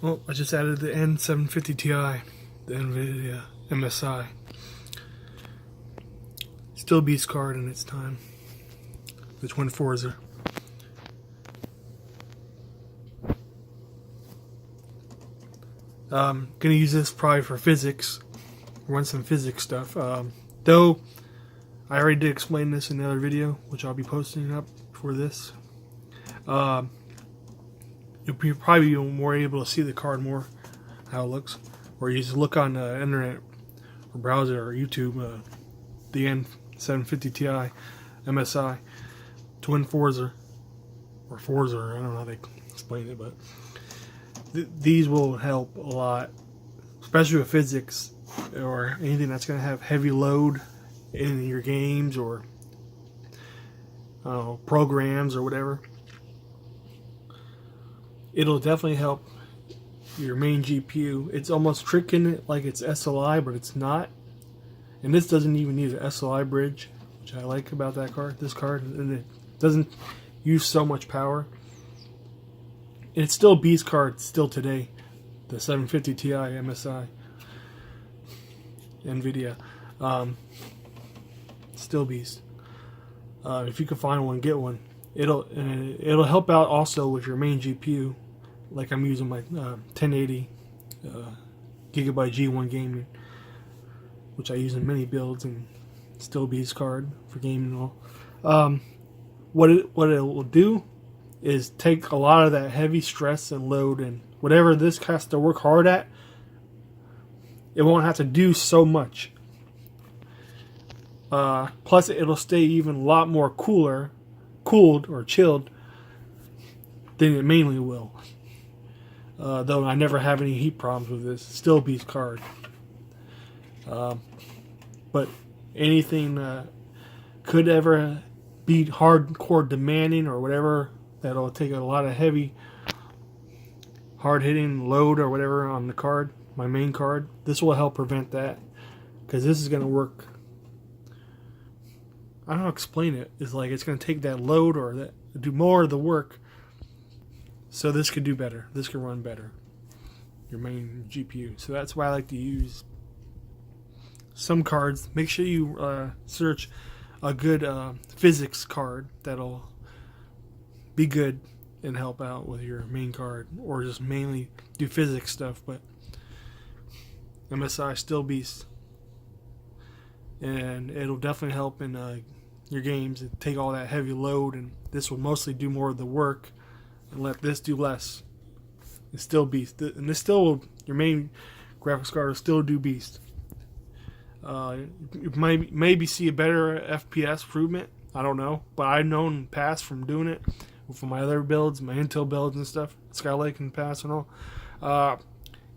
Well, I just added the N750 Ti, the NVIDIA MSI. Still beast card in its time. The Twin Forza. Gonna use this probably for physics. Run some physics stuff. Though I already did explain this in the other video, which I'll be posting up for this. You'll be probably more able to see the card more, how it looks, or you just look on the internet or browser or YouTube. The N750 Ti MSI Twin Forza, or Forza, I don't know how they explain it, but these will help a lot, especially with physics or anything that's going to have heavy load in your games or programs or whatever. It'll definitely help your main GPU. It's almost tricking it like it's SLI, but it's not. And this doesn't even need an SLI bridge, which I like about that card. This card, and it doesn't use so much power. And it's still beast card still today. The 750 Ti MSI NVIDIA, still beast. If you can find one, get one. It'll help out also with your main GPU. Like I'm using my 1080 Gigabyte G1 gaming, which I use in many builds, and still beast card for gaming and all. What it will do is take a lot of that heavy stress and load, and whatever this has to work hard at, it won't have to do so much. Plus, it'll stay even a lot more cooled or chilled than it mainly will. Though I never have any heat problems with this. Still beast card. But anything could ever be hardcore demanding or whatever, that'll take a lot of heavy, hard-hitting load or whatever on the card, my main card. This will help prevent that, because this is going to work. I don't know how to explain it. It's like it's going to take that load or do more of the work. So this could do better. This could run better. Your main GPU. So that's why I like to use some cards. Make sure you search a good physics card that'll be good and help out with your main card, or just mainly do physics stuff. But MSI still beast, and it'll definitely help in your games and take all that heavy load, and this will mostly do more of the work and let this do less. It's still beast, and this still will, your main graphics card will still do beast. You might maybe see a better FPS improvement, I don't know, but I've known in the past from doing it for my other builds, my Intel builds and stuff, Skylake in the past and all.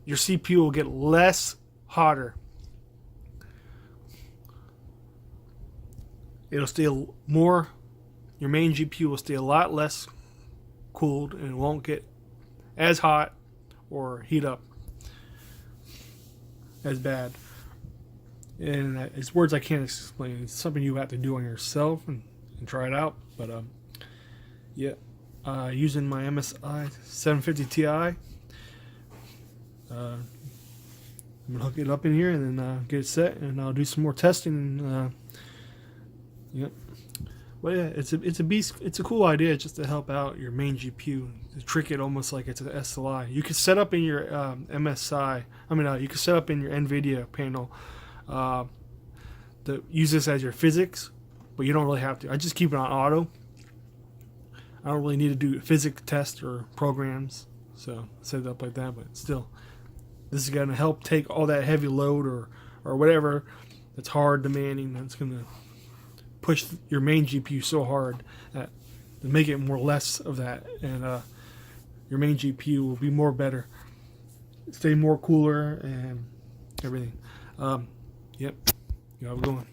Your CPU will get less hotter. It'll stay more, your main GPU will stay a lot less cooled, and it won't get as hot or heat up as bad. And it's words I can't explain. It's something you have to do on yourself and try it out. But yeah, using my MSI 750 Ti, I'm gonna hook it up in here and then get it set, and I'll do some more testing. And yep. Well, yeah, it's a beast. It's a cool idea just to help out your main GPU, to trick it almost like it's an SLI. You can set up in your MSI. You can set up in your NVIDIA panel to use this as your physics, but you don't really have to. I just keep it on auto. I don't really need to do physics tests or programs, so set it up like that. But still, this is going to help take all that heavy load or whatever that's hard, demanding. That's going to push your main GPU so hard that to make it more less of that, and your main GPU will be more better, stay more cooler and everything. Yep, you have it going.